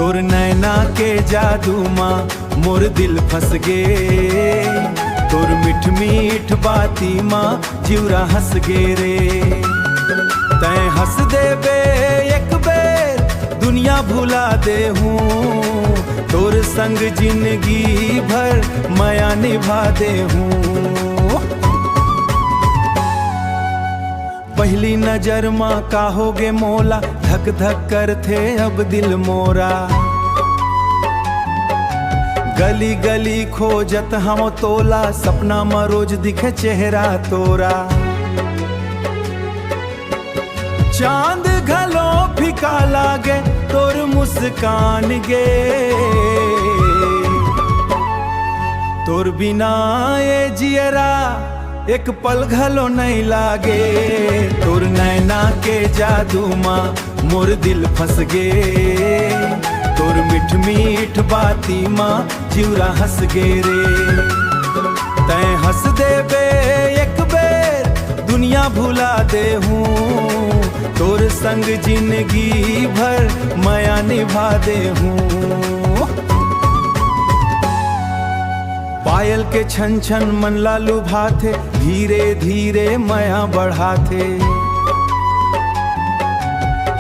तोर नैना के जादू माँ मोर दिल फंस गे। तोर मीठ मीठ बाती माँ जिउरा हंस गे रे। तैं हंस दे बे एक बेर दुनिया भुला दे हूँ। तोर संग जिंदगी भर माया निभा दे हूँ। पहली नजर माँ का होगे मोला, धक धक कर थे अब दिल मोरा। गली गली खोजत हम तोला, सपना में रोज दिखे चेहरा तोरा। चांद घलो फिका लागे तोर मुस्कान गे। तोर बिना ये जियरा एक पल घलो नहीं लागे। तोर नैना के जादू माँ मोर दिल फंस गे। तोर मीठ मीठ बाती माँ जिउरा हंस गे रे। तैं हंस दे बे एक बेर दुनिया भुला दे हूँ। तोर संग जिंदगी भर माया निभा दे हूँ। पायल के छन छन मन ला लुभाथे, धीरे धीरे माया बढ़ाथे।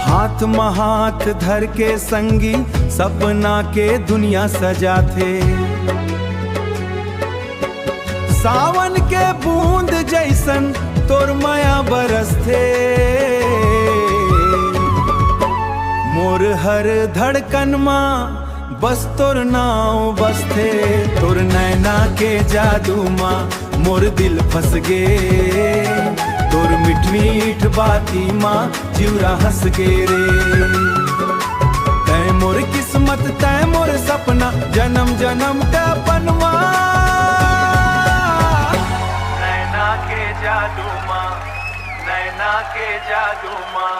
हाथ में हाथ धर के संगी सपना के दुनिया सजाथे। सावन के बूंद जैसन तोर माया बरसथे। मोर हर धड़कन माँ बस तोर नाव बसथे। तोर नैना के जादू माँ मोर दिल फंस गे। तोर मीठ मीठ बाती माँ जिउरा हंस गे रे। तैं मोर किस्मत तैं मोर सपना, जन्म जन्म का बनवा। नैना के जादू माँ, नैना के जादू माँ।